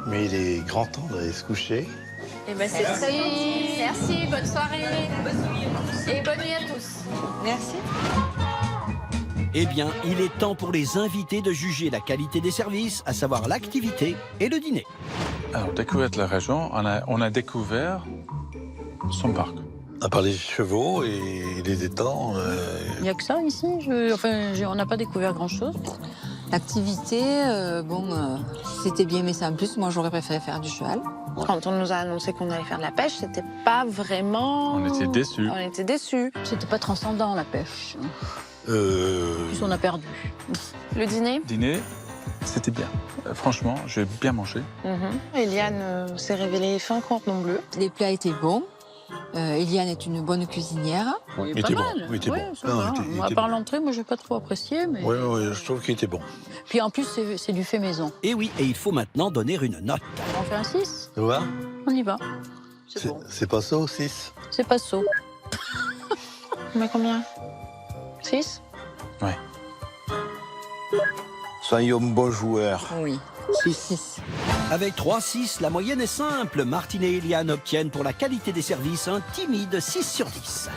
Mais il est grand temps d'aller se coucher. Et ben c'est Merci. Merci, bonne soirée. Et bonne nuit à tous. Merci. Eh bien, il est temps pour les invités de juger la qualité des services, à savoir l'activité et le dîner. Alors, découverte de la région, on a découvert son parc. À part les chevaux et les étangs. Il n'y a que ça ici. On n'a pas découvert grand-chose. L'activité, c'était bien, mais c'est en plus, moi, j'aurais préféré faire du cheval. Quand on nous a annoncé qu'on allait faire de la pêche, c'était pas vraiment... On était déçus. On était déçus. C'était pas transcendant, la pêche. En plus, on a perdu. Le dîner Dîner, c'était bien. Franchement, j'ai bien mangé. Eliane s'est révélée fin cordon bleu. Les plats étaient bons. Eliane est une bonne cuisinière. Il Il est était pas bon. mal. Il était Ouais, bon. ça va. À part l'entrée, moi, j'ai pas trop apprécié. Mais... Oui, je trouve qu'il était bon. Puis en plus, c'est du fait maison. Et oui, et il faut maintenant donner une note. On fait un 6. Tu vois? On y va. C'est bon. C'est pas ça, 6? C'est pas saut. On met combien 6 Ouais. Soyons bons joueurs. Oui. 6. Avec 3-6, la moyenne est simple. Martine et Eliane obtiennent pour la qualité des services un timide 6 sur 10.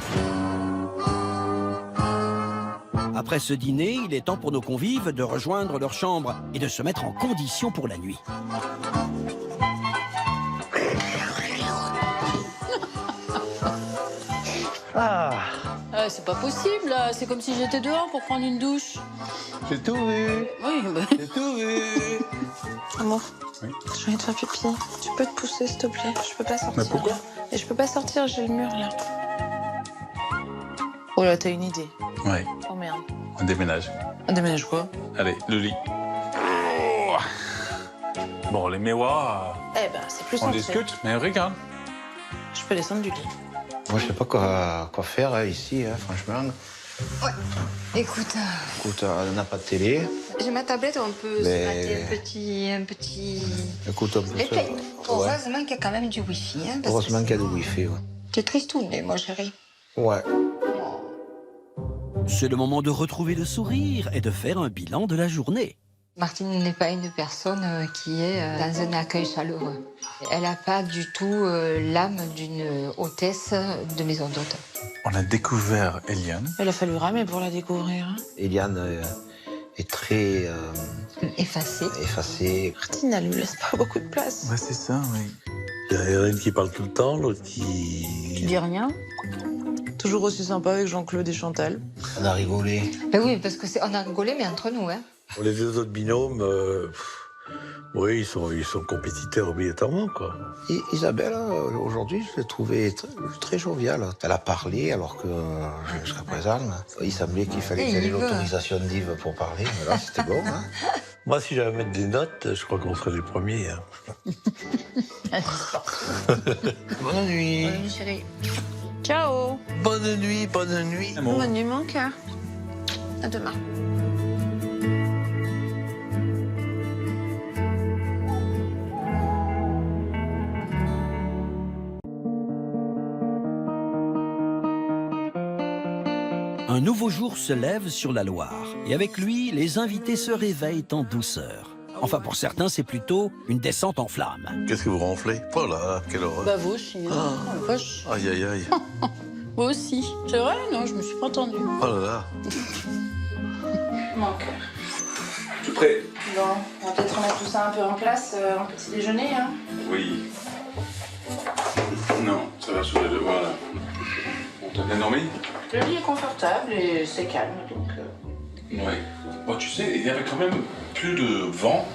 Après ce dîner, il est temps pour nos convives de rejoindre leur chambre et de se mettre en condition pour la nuit. C'est pas possible, là. C'est comme si j'étais dehors pour prendre une douche. J'ai tout vu. Oui, bah... J'ai tout vu. Amour, Oui. j'ai envie de faire pipi. Tu peux te pousser, s'il te plaît? Je peux pas sortir. Mais pourquoi? Et je peux pas sortir, j'ai le mur, là. Oh là, t'as une idée. Ouais, Oh merde. on déménage. On déménage quoi? Allez, le lit. Bon, les méois, Eh ben, c'est plus on centré. discute, mais regarde. Je peux descendre du lit. Moi, je sais pas quoi faire hein, ici, hein, franchement. Écoute, Écoute, on n'a pas de télé. J'ai ma tablette, on peut Mais- se mater un petit... Écoute, on peut Les se- plays. Ouais. Heureusement qu'il y a quand même du wifi. Hein, parce Heureusement que qu'il y a du wifi. Ouais. c'est tristouné, moi, chérie. Ouais. C'est le moment de retrouver le sourire et de faire un bilan de la journée. Martine n'est pas une personne qui est dans un accueil chaleureux. Elle n'a pas du tout l'âme d'une hôtesse de maison d'hôte. On a découvert Eliane. Il a fallu ramer pour la découvrir. Hein. Eliane est très Effacée. Martine, elle lui laisse pas beaucoup de place. Ouais, c'est ça, oui. Il y a une qui parle tout le temps, l'autre qui... Tu dis rien? Toujours aussi sympa avec Jean-Claude et Chantal. On a rigolé. Ben oui, parce qu'on a rigolé, mais entre nous. Hein. Pour les deux autres binômes, oui, ils sont compétiteurs obligatoirement, quoi. Et Isabelle, aujourd'hui, je l'ai trouvée très joviale. Elle a parlé, alors que jusqu'à présent, il semblait qu'il fallait qu'elle ait l'autorisation d'Yves pour parler. Mais là, c'était bon. Hein. Moi, si j'avais à mettre des notes, je crois qu'on serait les premiers. Hein. Bonne nuit. Bonne nuit, chérie. Ciao. Bonne nuit, bonne nuit. Bonne nuit, mon cœur. À demain. Un nouveau jour se lève sur la Loire. Et avec lui, les invités se réveillent en douceur. Enfin, pour certains, c'est plutôt une descente en flammes. Qu'est-ce que vous ronflez? Oh là, quelle horreur. Bah vous aussi. Hein. Oh, la vache. Aïe, aïe, aïe. Moi aussi. C'est vrai? Non, je me suis pas entendue. Oh là là. Mon cœur. Tout prêt? Bon, on va peut-être remettre tout ça un peu en place en petit déjeuner. Hein. Oui. Non, ça va sur les deux, voilà. On t'a bien dormi? Le lit est confortable et c'est calme, donc... Oui. Bon, tu sais, il y avait quand même plus de vent.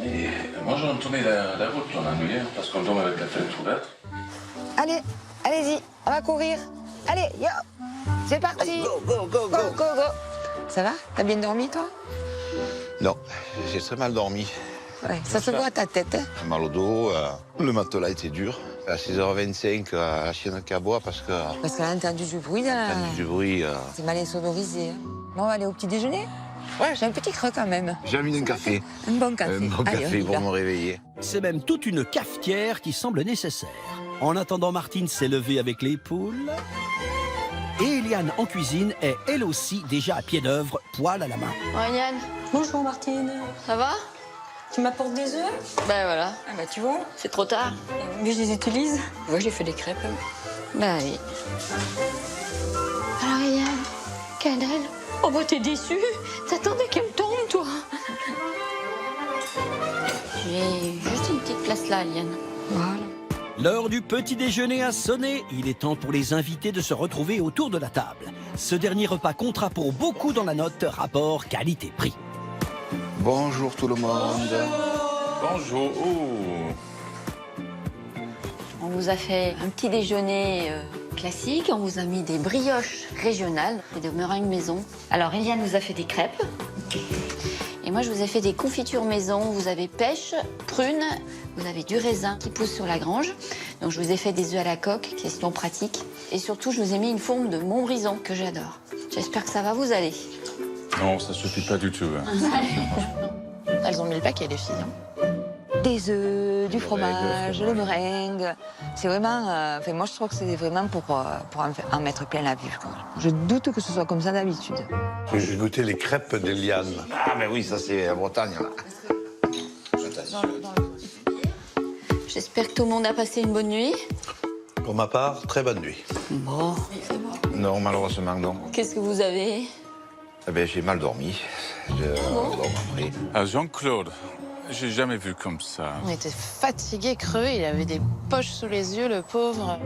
Et moi, j'en tournais la route dans la nuit, parce qu'on dorme avec la fenêtre ouverte. Allez, allez-y, on va courir. Allez, yo, c'est parti. Go. Go. Ça va? T'as bien dormi, toi? Non, j'ai très mal dormi. Ouais, ça se voit à ta tête, hein? Mal au dos, le matelas était dur. À 6h25, la chienne qui aboie parce que... Parce qu'elle a entendu du bruit, là. entendu du bruit. C'est mal insonorisé. Hein. Bon, on va aller au petit déjeuner? Ouais, j'ai un petit creux quand même. J'ai envie d'un café. Un bon café. Un bon Allez, café on y pour va. me réveiller. C'est même toute une cafetière qui semble nécessaire. En attendant, Martine s'est levée avec les poules. Et Eliane, en cuisine, est elle aussi déjà à pied d'œuvre, poêle à la main. Ouais, Yann, Bonjour Martine. ça va? Tu m'apportes des œufs? Ben voilà, Ah bah tu vois, c'est trop tard. mais je les utilise. Ouais, j'ai fait des crêpes. Ben oui. Alors Yann, Canel, Oh bah t'es déçue. t'attendais qu'elle me tombe, toi? J'ai juste une petite place là, Yann. Voilà. L'heure du petit déjeuner a sonné. Il est temps pour les invités de se retrouver autour de la table. Ce dernier repas comptera pour beaucoup dans la note rapport qualité-prix. Bonjour tout le monde. Bonjour. Oh. On vous a fait un petit déjeuner classique. On vous a mis des brioches régionales et de meringues maison. Alors, Eliane vous a fait des crêpes. Et moi, je vous ai fait des confitures maison. Vous avez pêche, prunes, vous avez du raisin qui pousse sur la grange. Donc, je vous ai fait des œufs à la coque, question pratique. Et surtout, je vous ai mis une forme de Montbrison que j'adore. J'espère que ça va vous aller. Non, ça suffit pas du tout. Hein. Elles ont mis le paquet, les filles. Hein. Des œufs, du fromage, le meringue. C'est vraiment... enfin, moi, je trouve que c'est vraiment pour en mettre plein la vue. Quoi. Je doute que ce soit comme ça d'habitude. J'ai goûté les crêpes d'Eliane. Ah mais oui, ça c'est la Bretagne. Là. J'espère que tout le monde a passé une bonne nuit. Pour ma part, très bonne nuit. Bon. Non, malheureusement non. Qu'est-ce que vous avez? Eh ben, j'ai mal dormi. Je dors après. Ah, Jean-Claude, j'ai jamais vu comme ça. On était fatigués, crevés, il avait des poches sous les yeux, le pauvre.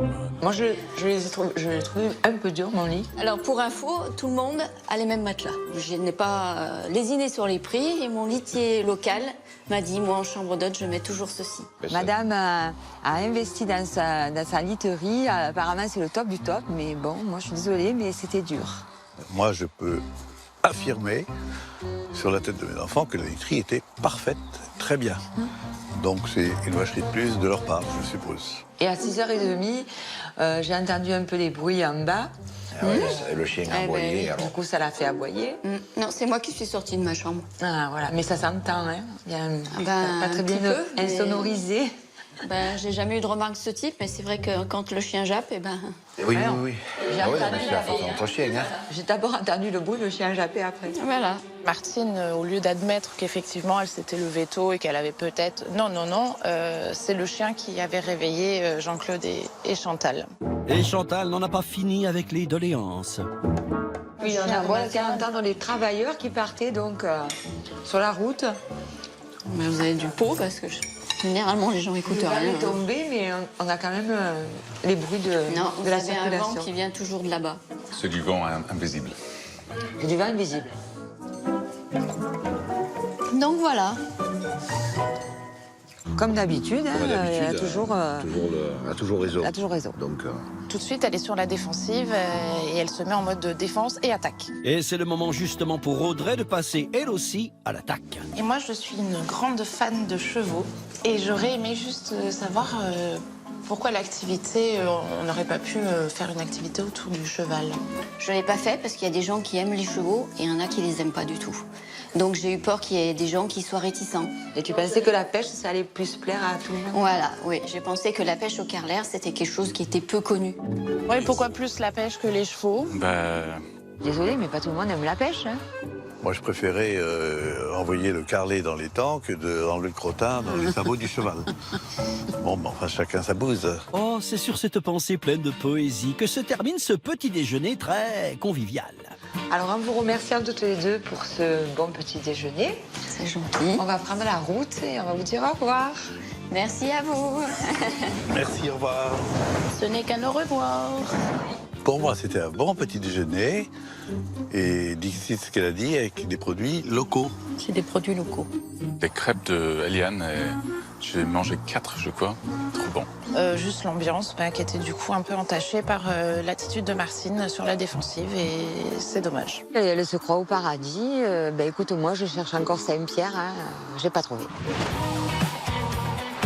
Moi, je l'ai trouvé un peu dur, mon lit. Alors, pour info, tout le monde a les mêmes matelas. Je n'ai pas lésiné sur les prix et mon litier local m'a dit, moi, en chambre d'hôte, je mets toujours ceci. Madame a investi dans sa literie. Apparemment, c'est le top du top. Mais bon, moi, je suis désolée, mais c'était dur. Moi, je peux affirmer sur la tête de mes enfants que la literie était parfaite, très bien. Donc c'est une vacherie de plus de leur part, je suppose. Et à 6h30, j'ai entendu un peu les bruits en bas. Ah ouais, le chien a aboyé. Du coup, ça l'a fait aboyer. Non, c'est moi qui suis sortie de ma chambre. Ah, voilà. Mais ça s'entend, hein. Il y a pas très bien insonorisé. Ben, j'ai jamais eu de remarque de ce type, mais c'est vrai que quand le chien jappe, eh ben... Oui. J'ai Ah oui, entendu mais c'est la façon de ton chien, hein. J'ai d'abord entendu le bruit, le chien jappé après. Voilà. Martine, au lieu d'admettre qu'effectivement elle s'était levée tôt et qu'elle avait peut-être... Non, c'est le chien qui avait réveillé Jean-Claude et Chantal. Et Chantal n'en a pas fini avec les doléances. Oui, on a qu'à entendre les travailleurs qui partaient donc sur la route. Mais vous avez du pot parce que généralement les gens écoutent rien. On est tombé, mais on a quand même les bruits de la circulation. Vous avez un vent qui vient toujours de là-bas. C'est du vent invisible. C'est du vent invisible. Donc voilà. Comme d'habitude, elle a toujours raison. Elle a toujours raison. Donc, Tout de suite, elle est sur la défensive et elle se met en mode de défense et attaque. Et c'est le moment justement pour Audrey de passer, elle aussi, à l'attaque. Et moi, je suis une grande fan de chevaux et j'aurais aimé juste savoir pourquoi l'activité, on n'aurait pas pu faire une activité autour du cheval. Je ne l'ai pas fait parce qu'il y a des gens qui aiment les chevaux et il y en a qui les aiment pas du tout. Donc j'ai eu peur qu'il y ait des gens qui soient réticents. Et tu pensais que la pêche, ça allait plus plaire à tout le monde? Voilà, oui. J'ai pensé que la pêche au carrelaire, c'était quelque chose qui était peu connu. Oui, pourquoi plus la pêche que les chevaux? Désolée, mais pas tout le monde aime la pêche. Hein. Moi, je préférais envoyer le carlet dans les temps que d'enlever le crottin dans les sabots du cheval. Bon, enfin, chacun sa bouse. Oh, c'est sur cette pensée pleine de poésie que se termine ce petit déjeuner très convivial. Alors, en vous remerciant toutes les deux pour ce bon petit déjeuner. C'est gentil. On va prendre la route et on va vous dire au revoir. Merci à vous. Merci, au revoir. Ce n'est qu'un au revoir. Pour moi, c'était un bon petit déjeuner. Et d'ici ce qu'elle a dit, avec des produits locaux. C'est des produits locaux. Les crêpes de Eliane, j'ai mangé 4, je crois. Trop bon. Juste l'ambiance qui était du coup un peu entachée par l'attitude de Martine sur la défensive et c'est dommage. Elle se croit au paradis. Écoute, moi, je cherche encore Saint-Pierre. J'ai pas trouvé.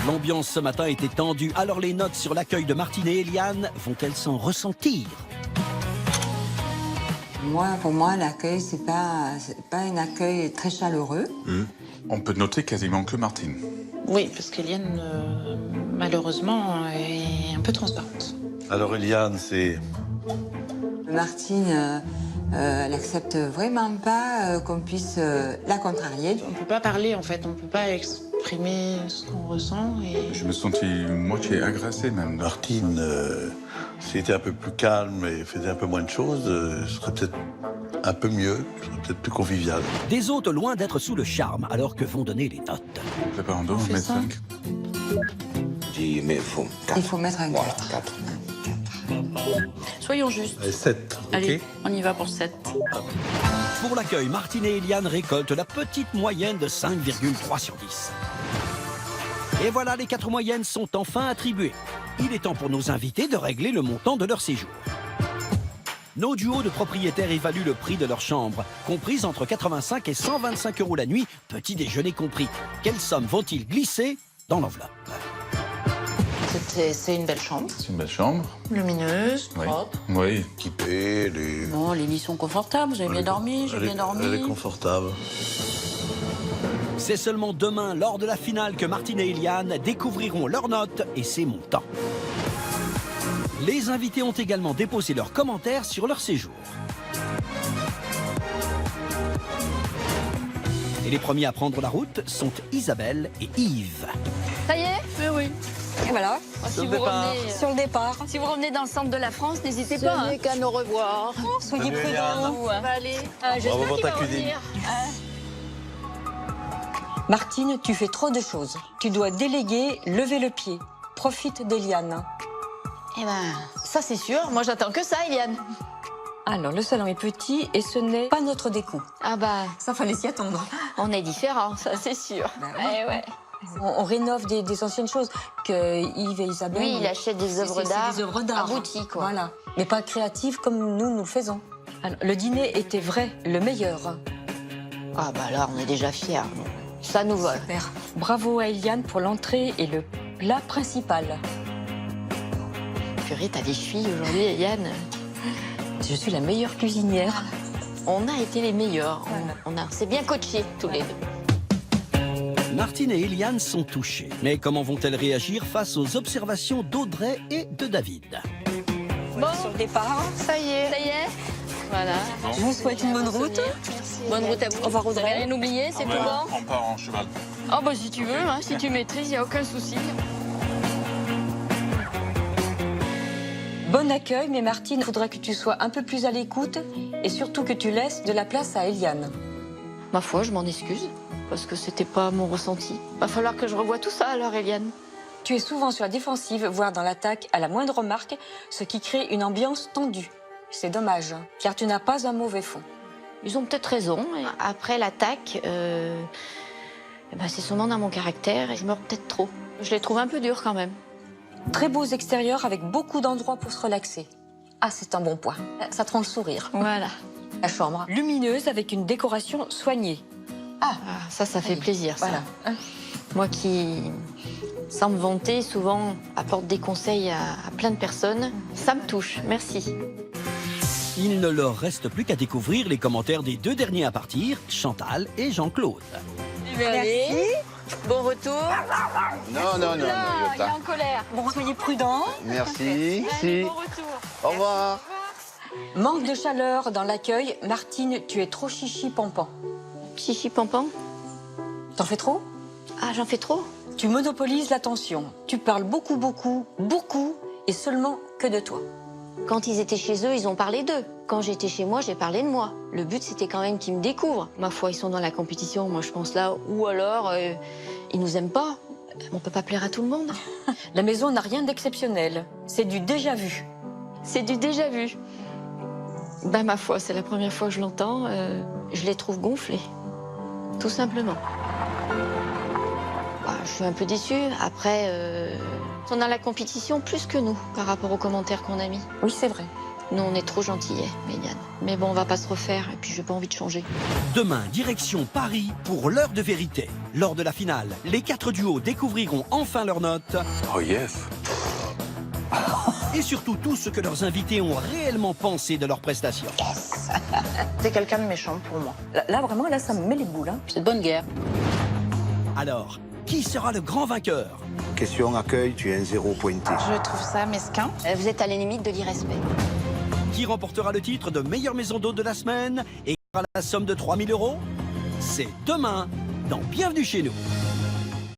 L'ambiance ce matin était tendue, alors les notes sur l'accueil de Martine et Eliane vont-elles s'en ressentir? Pour moi, l'accueil, c'est pas un accueil très chaleureux. On peut noter quasiment que Martine. Oui, parce qu'Eliane, malheureusement, est un peu transparente. Alors, Eliane, c'est... Martine, elle accepte vraiment pas qu'on puisse la contrarier. On peut pas parler, en fait. On peut pas exprimer ce qu'on ressent. Et... Je me sentis moitié agressé, même. Martine, s'il était un peu plus calme et faisait un peu moins de choses, ce serait peut-être un peu mieux, ce serait peut-être plus convivial. Des hôtes loin d'être sous le charme, alors que vont donner les notes. Je pas un 2, on met 5. mais il faut mettre un 4. Voilà, 4. Soyons justes. 7, Allez, ok. on y va pour 7. Pour l'accueil, Martine et Eliane récoltent la petite moyenne de 5,3 sur 10. Et voilà, les 4 moyennes sont enfin attribuées. Il est temps pour nos invités de régler le montant de leur séjour. Nos duos de propriétaires évaluent le prix de leur chambre, comprise entre 85 et 125 € la nuit, petit déjeuner compris. Quelle somme vont-ils glisser dans l'enveloppe? C'est une belle chambre. C'est une belle chambre. Lumineuse, Oui. propre. Oui. Équipée, les... Bon, les lits sont confortables, vous avez bien dormi, j'ai bien dormi. Elle est confortable. C'est seulement demain, lors de la finale, que Martine et Eliane découvriront leurs notes et ses montants. Les invités ont également déposé leurs commentaires sur leur séjour. Et les premiers à prendre la route sont Isabelle et Yves. Ça y est? Oui. Et voilà. Sur le départ. Sur le départ. Si vous revenez dans le centre de la France, n'hésitez pas. Ce n'est qu'à au revoir. Soyez Salut, Eliane. prudents. Allez. J'espère Bravo pour qu'il ta va cuisine. revenir. Martine, tu fais trop de choses. Tu dois déléguer, lever le pied. Profite d'Eliane. Eh ben, ça c'est sûr. Moi j'attends que ça, Eliane. Alors, le salon est petit et ce n'est pas notre déco. Ah bah, Ça fallait s'y attendre. on est différents, ça c'est sûr. ouais. Eh ouais. On rénove des anciennes choses que Yves et Isabelle... Lui, il achète des œuvres C'est d'art des œuvres d'art. abouties, quoi. Voilà. Mais pas créatives comme nous le faisons. Alors, le dîner était vrai, le meilleur. Ah bah là, on est déjà fiers. Ça nous vole. Super. Bravo à Eliane pour l'entrée et le plat principal. Purée, t'as des chevilles aujourd'hui, Eliane. Je suis la meilleure cuisinière. On a été les meilleurs. On s'est bien coachés, tous les deux. Martine et Eliane sont touchées. Mais comment vont-elles réagir face aux observations d'Audrey et de David? Bon, Sur le départ. Ça y est. ça y est. Voilà. Je vous souhaite une bonne route. Bonne route à vous. Au revoir, Audrey. Vous avez rien oublié, c'est tout bon? On part en cheval. Oh bah si tu veux, hein, si tu maîtrises, il n'y a aucun souci. Bon accueil, mais Martine, il faudrait que tu sois un peu plus à l'écoute et surtout que tu laisses de la place à Eliane. Ma foi, je m'en excuse, parce que c'était pas mon ressenti. Va falloir que je revoie tout ça alors, Eliane. Tu es souvent sur la défensive, voire dans l'attaque à la moindre remarque, ce qui crée une ambiance tendue. C'est dommage, car tu n'as pas un mauvais fond. Ils ont peut-être raison. Après l'attaque, c'est sûrement dans mon caractère et je me peut-être trop. Je les trouve un peu durs quand même. Très beaux extérieurs avec beaucoup d'endroits pour se relaxer. Ah, c'est un bon point. Ça te rend le sourire. Voilà. La chambre, lumineuse avec une décoration soignée. Ah, ça fait plaisir, ça. Voilà. Moi qui, sans me vanter, souvent apporte des conseils à plein de personnes, ça me touche. Merci. Il ne leur reste plus qu'à découvrir les commentaires des 2 derniers à partir, Chantal et Jean-Claude. Merci. Bon retour. Non, Il est en colère. Bon, soyez prudents. Merci. Allez, bon retour. Au revoir. Manque de chaleur dans l'accueil. Martine, tu es trop chichi-pampan. Chichi-pampan? T'en fais trop? Ah, j'en fais trop? Tu monopolises l'attention. Tu parles beaucoup, et seulement que de toi. Quand ils étaient chez eux, ils ont parlé d'eux. Quand j'étais chez moi, j'ai parlé de moi. Le but, c'était quand même qu'ils me découvrent. Ma foi, ils sont dans la compétition, moi je pense là. Ou alors, ils nous aiment pas. On peut pas plaire à tout le monde. La maison n'a rien d'exceptionnel. C'est du déjà vu. C'est du déjà vu. Ma foi, c'est la première fois que je l'entends. Je les trouve gonflés. Tout simplement. Je suis un peu déçue. Après, ils sont dans la compétition plus que nous par rapport aux commentaires qu'on a mis. Oui, c'est vrai. Nous, on est trop gentillets, Méliane. Mais bon, on va pas se refaire, et puis j'ai pas envie de changer. Demain, direction Paris pour l'heure de vérité. Lors de la finale, les 4 duos découvriront enfin leurs notes. Oh yes. Et surtout tout ce que leurs invités ont réellement pensé de leur prestation. T'es quelqu'un de méchant pour moi. Là, vraiment, ça me met les boules. Hein. C'est de bonne guerre. Alors, qui sera le grand vainqueur? Question accueil, tu es un 0 pointé. Je trouve ça mesquin. Vous êtes à la limite de l'irrespect. Qui remportera le titre de meilleure maison d'hôte de la semaine et aura la somme de 3 000 €? C'est demain dans Bienvenue chez nous.